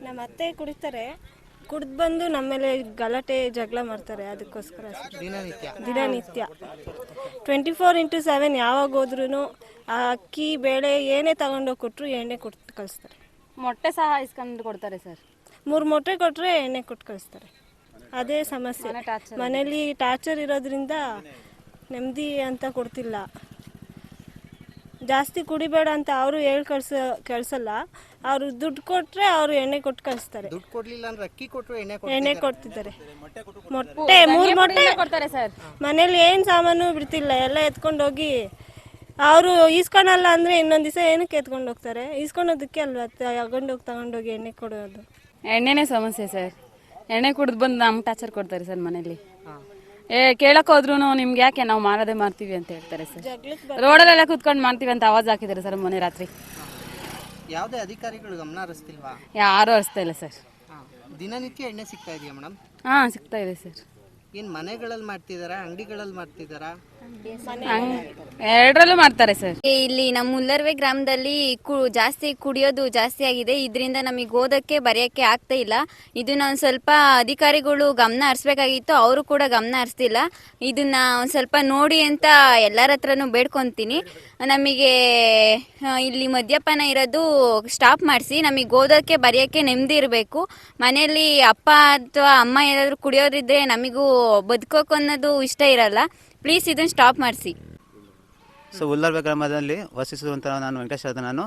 ನಮ್ಮ ಅತ್ತೆ ಕುಡಿತಾರೆ, ಕುಡ್ದು ಬಂದು ನಮ್ಮ ಮೇಲೆ ಗಲಾಟೆ ಜಗಳ ಮಾಡ್ತಾರೆ. ಅದಕ್ಕೋಸ್ಕರ ದಿನನಿತ್ಯ 24x7 ಯಾವಾಗ ಹೋದ್ರೂ ಅಕ್ಕಿ ಬೇಳೆ ಏನೇ ತಗೊಂಡೋಗಿ ಕೊಟ್ಟರು ಎಣ್ಣೆ ಕೊಟ್ಟು ಕಳಿಸ್ತಾರೆ. ಮೊಟ್ಟೆ ಸಹ ಇಸ್ಕೊಂಡು ಕೊಡ್ತಾರೆ ಸರ್. 3 ಮೊಟ್ಟೆ ಕೊಟ್ಟರೆ ಎಣ್ಣೆ ಕೊಟ್ಟು ಕಳಿಸ್ತಾರೆ. ಅದೇ ಸಮಸ್ಯೆ. ಮನೇಲಿ ಟಾರ್ಚರ್ ಇರೋದ್ರಿಂದ ನೆಮ್ಮದಿ ಅಂತ ಕೊಡ್ತಿಲ್ಲ. ಜಾಸ್ತಿ ಕುಡಿಬೇಡ ಅಂತ ಅವರು ಕಳ್ಸಲ್ಲ. ಅವರು ದುಡ್ಡು ಕೊಟ್ಟರೆ ಅವರು ಎಣ್ಣೆ ಕೊಟ್ಟು ಕಳಿಸ್ತಾರೆ. ದುಡ್ಡು ಕೊಡ್ಲಿಲ್ಲ ಅಂದ್ರೆ ಅಕ್ಕಿ ಕೊಟ್ಟರು ಎಣ್ಣೆ ಕೊಡ್ತಿದ್ದಾರೆ. ಮೊಟ್ಟೆ 3 ಮೊಟ್ಟೆ ಕೊಡ್ತಾರೆ ಸರ್. ಮನೇಲಿ ಏನು ಸಾಮಾನು ಬಿಡ್ತಿಲ್ಲ, ಎಲ್ಲ ಎತ್ಕೊಂಡು ಹೋಗಿ ಅವರು ಈಸ್ಕೊಳಲ್ಲ ಅಂದರೆ ಇನ್ನೊಂದು ದಿವಸ ಏನಕ್ಕೆ ಎತ್ಕೊಂಡು ಹೋಗ್ತಾರೆ? ಈಸ್ಕೊಳೋದಕ್ಕೆ ಅಲ್ವಾ ತಗೊಂಡೋಗಿ ಎಣ್ಣೆ ಕೊಡೋದು. ಎಣ್ಣೆನೇ ಸಮಸ್ಯೆ ಸರ್. ಎಣ್ಣೆ ಕುಡಿದು ಬಂದು ನಮ್ಗೆ ಟಾರ್ಚರ್ ಕೊಡ್ತಾರೆ ಸರ್ ಮನೇಲಿ. ಕೇಳಕ್ ಹೋದ್ರು ನಿಮ್ಗೆ ಯಾಕೆ ನಾವು ಮಾರದೇ ಮಾಡ್ತೀವಿ ಅಂತ ಹೇಳ್ತಾರೆ ಸರ್. ರೋಡಲ್ಲೆಲ್ಲ ಕೂತ್ಕೊಂಡು ಮಾಡ್ತೀವಿ ಅಂತ ಆವಾಜ್ ಹಾಕಿದ್ದಾರೆ ಸರ್ ಮೊನ್ನೆ ರಾತ್ರಿ. ಯಾವುದೇ ಅಧಿಕಾರಿಗಳು ಗಮನ ಹರಿಸ್ತಿಲ್ವಾ? ಯಾರು ಹರಿಸ್ತಾ ಇಲ್ಲ ಸರ್. ದಿನನಿತ್ಯ ಎಣ್ಣೆ ಸಿಗ್ತಾ ಇದೆಯಾ ಮೇಡಮ್? ಹಾಂ, ಸಿಗ್ತಾ ಇದೆ ಸರ್. ಏನು ಮನೆಗಳಲ್ಲಿ ಮಾಡ್ತಿದ್ದಾರಾ, ಅಂಗಡಿಗಳಲ್ಲಿ ಮಾಡ್ತಿದ್ದಾರಾ? ಎರಡರಲ್ಲೂ ಮಾಡ್ತಾರೆ ಸರ್. ಇಲ್ಲಿ ನಮ್ಮ ಉಲ್ಲರ್ವೆ ಗ್ರಾಮದಲ್ಲಿ ಜಾಸ್ತಿ ಕುಡಿಯೋದು ಜಾಸ್ತಿ ಆಗಿದೆ. ಇದರಿಂದ ನಮಗೆ ಓದಕ್ಕೆ ಬರೆಯೋಕ್ಕೆ ಆಗ್ತಾ ಇಲ್ಲ. ಇದನ್ನ ಒಂದು ಸ್ವಲ್ಪ ಅಧಿಕಾರಿಗಳು ಗಮನ ಹರಿಸ್ಬೇಕಾಗಿತ್ತು. ಅವರು ಕೂಡ ಗಮನ ಹರಿಸ್ತಿಲ್ಲ. ಇದನ್ನ ಒಂದು ಸ್ವಲ್ಪ ನೋಡಿ ಅಂತ ಎಲ್ಲರ ಹತ್ರನೂ ಬೇಡ್ಕೊತೀನಿ. ನಮಗೆ ಇಲ್ಲಿ ಮದ್ಯಪಾನ ಇರೋದು ಸ್ಟಾಪ್ ಮಾಡಿಸಿ. ನಮಗೆ ಓದೋಕ್ಕೆ ಬರೆಯೋಕ್ಕೆ ನೆಮ್ಮದಿ ಇರಬೇಕು. ಮನೆಯಲ್ಲಿ ಅಪ್ಪ ಅಥವಾ ಅಮ್ಮ ಏನಾದರೂ ಕುಡಿಯೋರಿದ್ರೆ ನಮಗೂ ಬದುಕೋಕೆ ಅನ್ನೋದು ಇಷ್ಟ ಇರಲ್ಲ. ಪ್ಲೀಸ್ ಇದನ್ನು ಸ್ಟಾಪ್ ಮಾಡಿಸಿ. ಸೊ ಉಲ್ಲರ್ವೆ ಗ್ರಾಮದಲ್ಲಿ ವಾಸಿಸುವಂಥ ನಾನು ವೆಂಕಟೇಶ್. ನಾನು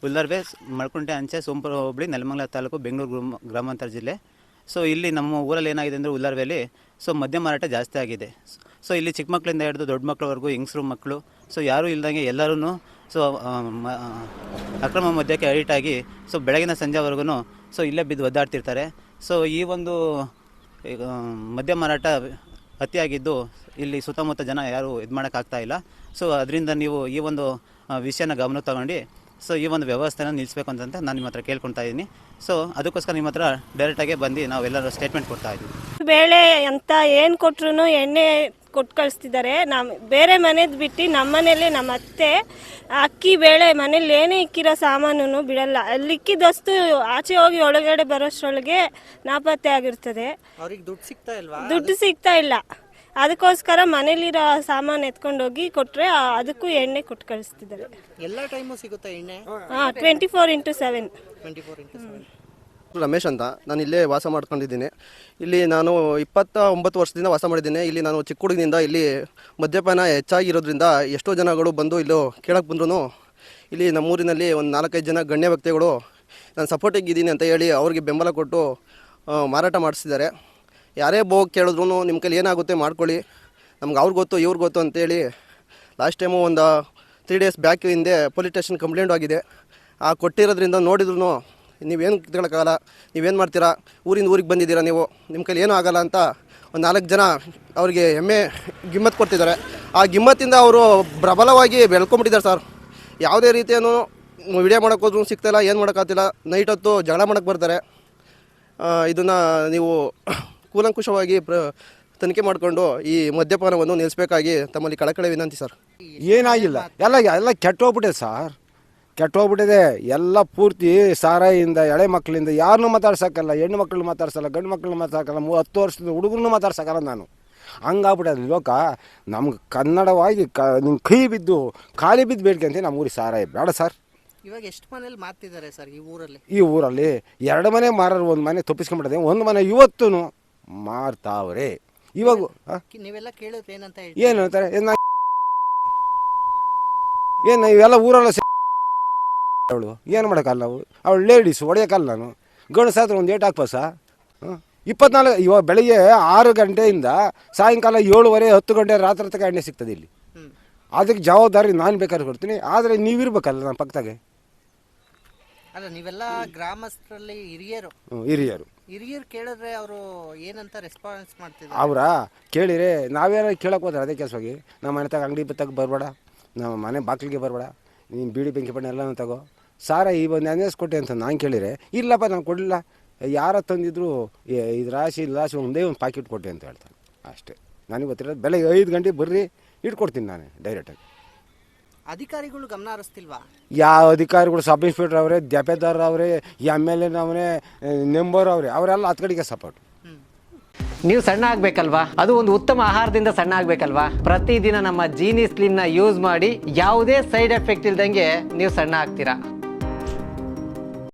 ಉಲ್ಲರ್ವೆ ಮಳ್ಕುಂಟೆ ಅಂಚೆ ಸೋಂಪುರ ಹೋಬಳಿ ನೆಲಮಂಗಲ ತಾಲೂಕು ಬೆಂಗಳೂರು ಗ್ರಾಮಾಂತರ ಜಿಲ್ಲೆ. ಸೊ ಇಲ್ಲಿ ನಮ್ಮ ಊರಲ್ಲಿ ಏನಾಗಿದೆ ಅಂದರೆ ಉಲ್ಲರ್ವೆಯಲ್ಲಿ ಮದ್ಯ ಮಾರಾಟ ಜಾಸ್ತಿ ಆಗಿದೆ. ಸೊ ಇಲ್ಲಿ ಚಿಕ್ಕ ಮಕ್ಕಳಿಂದ ಹಿಡಿದು ದೊಡ್ಡ ಮಕ್ಕಳವರೆಗೂ ಹೆಂಗಸರು ಮಕ್ಕಳು ಯಾರೂ ಇಲ್ದಂಗೆ ಎಲ್ಲರೂ ಅಕ್ರಮ ಮದ್ಯಕ್ಕೆ ಅಡಿಕ್ಟ್ ಆಗಿ ಬೆಳಗಿನ ಸಂಜೆವರೆಗೂ ಇಲ್ಲೇ ಬಿದ್ದು ಒದ್ದಾಡ್ತಿರ್ತಾರೆ. ಈ ಒಂದು ಮದ್ಯ ಮಾರಾಟ ಅತಿಯಾಗಿದ್ದು ಇಲ್ಲಿ ಸುತ್ತಮುತ್ತ ಜನ ಯಾರೂ ಇದು ಮಾಡೋಕ್ಕಾಗ್ತಾ ಇಲ್ಲ. ಅದರಿಂದ ನೀವು ಈ ಒಂದು ವಿಷಯನ ಗಮನ ತಗೊಂಡು ಈ ಒಂದು ವ್ಯವಸ್ಥೆನ ನಿಲ್ಲಿಸಬೇಕು ಅಂತ ನಾನು ನಿಮ್ಮ ಹತ್ರ ಕೇಳ್ಕೊತಾ ಇದ್ದೀನಿ. ಅದಕ್ಕೋಸ್ಕರ ನಿಮ್ಮ ಹತ್ರ ಡೈರೆಕ್ಟಾಗೆ ಬಂದು ನಾವೆಲ್ಲರೂ ಸ್ಟೇಟ್ಮೆಂಟ್ ಕೊಡ್ತಾ ಇದ್ದೀವಿ. ಬೇಳೆ ಅಂತ ಏನು ಕೊಟ್ಟರು ಎಣ್ಣೆ ಕೊಟ್ಟು ಕಳಿಸ್ತಿದ್ದಾರೆ. ಬೇರೆ ಮನೇದು ಬಿಟ್ಟು ನಮ್ಮ ಮನೇಲಿ ನಮ್ಮ ಅತ್ತೆ ಅಕ್ಕಿ ಬೇಳೆ ಮನೇಲಿ ಏನೇ ಇಕ್ಕಿರೋ ಸಾಮಾನು ಬಿಡಲ್ಲ. ಅಲ್ಲಿ ಇಕ್ಕಿದಷ್ಟು ಆಚೆ ಹೋಗಿ ಒಳಗಡೆ ಬರೋಷ್ಟರೊಳಗೆ ನಾಪತ್ತೆ ಆಗಿರ್ತದೆ. ದುಡ್ಡು ಸಿಗ್ತಾ ಇಲ್ಲ. ಅದಕ್ಕೋಸ್ಕರ ಮನೇಲಿರೋ ಸಾಮಾನು ಎತ್ಕೊಂಡೋಗಿ ಕೊಟ್ಟರೆ ಅದಕ್ಕೂ ಎಣ್ಣೆ ಕೊಟ್ಟು ಕಳಿಸ್ತಿದ್ದಾರೆ. ಎಲ್ಲ ಟೈಮು ಸಿಗುತ್ತಾ ಎಣ್ಣೆ? 24x7. ರಮೇಶ್ ಅಂತ, ನಾನು ಇಲ್ಲೇ ವಾಸ ಮಾಡ್ಕೊಂಡಿದ್ದೀನಿ. ಇಲ್ಲಿ ನಾನು 29 ವರ್ಷದಿಂದ ವಾಸ ಮಾಡಿದ್ದೀನಿ. ಇಲ್ಲಿ ನಾನು ಚಿಕ್ಕ ಹುಡುಗಿನಿಂದ ಇಲ್ಲಿ ಮದ್ಯಪಾನ ಹೆಚ್ಚಾಗಿರೋದ್ರಿಂದ ಎಷ್ಟೋ ಜನಗಳು ಬಂದು ಇಲ್ಲೂ ಕೇಳಕ್ಕೆ ಬಂದ್ರು ಇಲ್ಲಿ ನಮ್ಮೂರಿನಲ್ಲಿ ಒಂದು 4-5 ಜನ ಗಣ್ಯ ವ್ಯಕ್ತಿಗಳು ನಾನು ಸಪೋರ್ಟಿಗಿದ್ದೀನಿ ಅಂತ ಹೇಳಿ ಅವ್ರಿಗೆ ಬೆಂಬಲ ಕೊಟ್ಟು ಮಾರಾಟ ಮಾಡಿಸಿದ್ದಾರೆ. ಯಾರೇ ಬೋಗಿ ಕೇಳಿದ್ರು ನಿಮ್ಮ ಕೈಲಿ ಏನಾಗುತ್ತೆ ಮಾಡ್ಕೊಳ್ಳಿ, ನಮ್ಗೆ ಅವ್ರಿಗೆ ಗೊತ್ತು ಇವ್ರಿಗೆ ಗೊತ್ತು ಅಂತೇಳಿ ಲಾಸ್ಟ್ ಟೈಮು ಒಂದು 3 ಡೇಸ್ ಬ್ಯಾಕ್ ಹಿಂದೆ ಪೊಲೀಸ್ ಸ್ಟೇಷನ್ ಕಂಪ್ಲೇಂಟ್ ಆಗಿದೆ. ಆ ಕೊಟ್ಟಿರೋದ್ರಿಂದ ನೋಡಿದ್ರು ನೀವೇನು ತಿಳ್ಕೊಳ್ಳೋಕ್ಕಾಗಲ್ಲ, ನೀವೇನು ಮಾಡ್ತೀರಾ, ಊರಿಗೆ ಬಂದಿದ್ದೀರಾ, ನೀವು ನಿಮ್ಮ ಕೈಲಿ ಏನೂ ಆಗೋಲ್ಲ ಅಂತ ಒಂದು 4 ಜನ ಅವ್ರಿಗೆ ಗಿಮ್ಮತ್ ಕೊಡ್ತಿದ್ದಾರೆ. ಆ ಗಿಮ್ಮತ್ತಿಂದ ಅವರು ಪ್ರಬಲವಾಗಿ ಬೆಳ್ಕೊಂಬಿಟ್ಟಿದ್ದಾರೆ ಸರ್. ಯಾವುದೇ ರೀತಿಯೂ ವಿಡಿಯೋ ಮಾಡೋಕ್ಕೋದ್ರೂ ಸಿಗ್ತಾಯಿಲ್ಲ, ಏನು ಮಾಡೋಕ್ಕಾಗ್ತಿಲ್ಲ. ನೈಟ್ ಹೊತ್ತು ಜಗಳ ಮಾಡೋಕ್ಕೆ ಬರ್ತಾರೆ. ಇದನ್ನು ನೀವು ಕೂಲಂಕುಷವಾಗಿ ತನಿಖೆ ಮಾಡಿಕೊಂಡು ಈ ಮದ್ಯಪಾನವನ್ನು ನಿಲ್ಲಿಸಬೇಕಾಗಿ ತಮ್ಮಲ್ಲಿ ಕಳಕಳಿ ವಿನಂತಿ ಸರ್. ಏನಾಗಿಲ್ಲ, ಎಲ್ಲ ಕೆಟ್ಟೋಗ್ಬಿಟ್ಟಿದೆ ಸರ್, ಕೆಟ್ಟೋಗ್ಬಿಟ್ಟಿದೆ ಎಲ್ಲ ಪೂರ್ತಿ. ಸಾರಾಯಿಂದ ಎಳೆ ಮಕ್ಕಳಿಂದ ಯಾರನ್ನೂ ಮಾತಾಡ್ಸೋಕ್ಕಲ್ಲ, ಹೆಣ್ಣು ಮಕ್ಕಳು ಮಾತಾಡ್ಸಲ್ಲ, ಗಂಡು ಮಕ್ಕಳನ್ನ ಮಾತಾಡ್ಸಲ್ಲ, 10 ವರ್ಷದ ಹುಡುಗರನ್ನೂ ಮಾತಾಡ್ಸೋಕ್ಕಲ್ಲ ನಾನು. ಹಂಗಾಗ್ಬಿಟ್ಟದೆ ಲೋಕ. ನಮ್ಗೆ ಕನ್ನಡವಾಗಿ ನಿಮ್ಮ ಕೈ ಬಿದ್ದು ಖಾಲಿ ಬಿದ್ದು ಬೇಡ್ಕೊಂತೀನಿ. ನಮ್ಮ ಊರಿಗೆ ಸಾರಾಯಿ ಬೇಡ ಸರ್. ಇವಾಗ ಎಷ್ಟು ಮನೇಲಿ ಮಾರ್ತಿದ್ದಾರೆ ಸರ್ ಈ ಊರಲ್ಲಿ? ಈ ಊರಲ್ಲಿ 2 ಮನೆ ಮಾರೋರು, 1 ಮನೆ ತಪ್ಪಿಸ್ಕೊಂಡ್ಬಿಟ್ಟಿದೆ, 1 ಮನೆ ಇವತ್ತೂ ಮಾರ್ತಾವ್ರೆ. ಇವಾಗ ನೀವೆಲ್ಲ ಕೇಳಿದ್ರೆ ಏನಂತ ಏನು ಹೇಳ್ತಾರೆ, ಏನು ಇವೆಲ್ಲ ಊರೆಲ್ಲ ಅವಳು ಏನು ಮಾಡೋಕ್ಕಲ್ಲ, ಅವಳು ಲೇಡೀಸು ಹೊಡೆಯೋಕ್ಕಲ್ಲ. ನಾನು ಗಂಡಸಾದ್ರೆ ಒಂದು ಏಟ್ ಹಾಕ್ಬ ಸಾ 24 ಇವಾಗ ಬೆಳಗ್ಗೆ 6 ಗಂಟೆಯಿಂದ ಸಾಯಂಕಾಲ 7:30 10 ಗಂಟೆ ರಾತ್ರಿ ತನಕ ಎಣ್ಣೆ ಸಿಗ್ತದೆ ಇಲ್ಲಿ. ಅದಕ್ಕೆ ಜವಾಬ್ದಾರಿ ನಾನು ಬೇಕಾದ್ರೆ ಕೊಡ್ತೀನಿ, ಆದರೆ ನೀವಿರ್ಬೇಕಲ್ಲ ನನ್ನ ಪಕ್ಕದಾಗೆ. ಅಲ್ಲ, ನೀವೆಲ್ಲ ಗ್ರಾಮಸ್ಥರಲ್ಲಿ ಹಿರಿಯರು ಕೇಳಿದ್ರೆ ಅವರು ಏನಂತ ರೆಸ್ಪಾನ್ಸ್ ಮಾಡ್ತಿದ್ದಾರೆ? ಅವರ ಕೇಳಿರಿ, ನಾವೇನಾರು ಕೇಳಕ್ಕೆ ಹೋದ್ರೆ ಅದೇ ಕೆಲಸವಾಗಿ ನಮ್ಮ ಮನೆ ತಗ ಅಂಗಡಿ ತಗ ಬರಬೇಡ, ನಮ್ಮ ಮನೆ ಬಾಗಿಲಿಗೆ ಬರಬೇಡ, ನೀನು ಬೀಡಿ ಬೆಂಕಿ ಬಣ್ಣ ಎಲ್ಲನೂ ತಗೋ, ಸಾರ ಈ ಒಂದು ಕೊಟ್ಟೆ ಅಂತ ನಾನು ಕೇಳಿರೆ, ಇಲ್ಲಪ್ಪ ನಾನು ಕೊಡಲಿಲ್ಲ, ಯಾರ ತಂದಿದ್ರು ಇದು ರಾಶಿ ಒಂದೇ ಒಂದು ಪ್ಯಾಕೆಟ್ ಕೊಟ್ಟೆ ಅಂತ ಹೇಳ್ತಾನೆ ಅಷ್ಟೇ. ನನಗೆ ಗೊತ್ತಿರೋದು ಬೆಳಗ್ಗೆ 5 ಗಂಟೆಗೆ ಬರ್ರಿ, ಇಟ್ಕೊಡ್ತೀನಿ ನಾನು ಡೈರೆಕ್ಟಾಗಿ. ಅಧಿಕಾರಿಗಳು ಗಮನ ಹರಿಸ್ತಿಲ್ವಾ? ಯಾವ ಅಧಿಕಾರಿಗಳು ಸಬ್ ಇನ್ಸ್ಪೆಕ್ಟರ್ ಅವರೇ, ಜಪೇದಾರ್ ಅವರೇ, MLA ಅವರೇ, ನೆಂಬರ್ ಅವರೇ, ಅವರೆಲ್ಲ ಹತ್ತು ಕಡೆಗೆ ಸಪೋರ್ಟ್. ನೀವು ಸಣ್ಣ ಆಗಬೇಕಲ್ವಾ? ಅದು ಒಂದು ಉತ್ತಮ ಆಹಾರದಿಂದ ಸಣ್ಣ ಆಗಬೇಕಲ್ವಾ? ಪ್ರತಿದಿನ ನಮ್ಮ ಜೀನಿ ಸ್ಲಿಮ್ನ ಯೂಸ್ ಮಾಡಿ ಯಾವುದೇ ಸೈಡ್ ಎಫೆಕ್ಟ್ ಇಲ್ದಂಗೆ ನೀವು ಸಣ್ಣ ಆಗ್ತೀರಾ.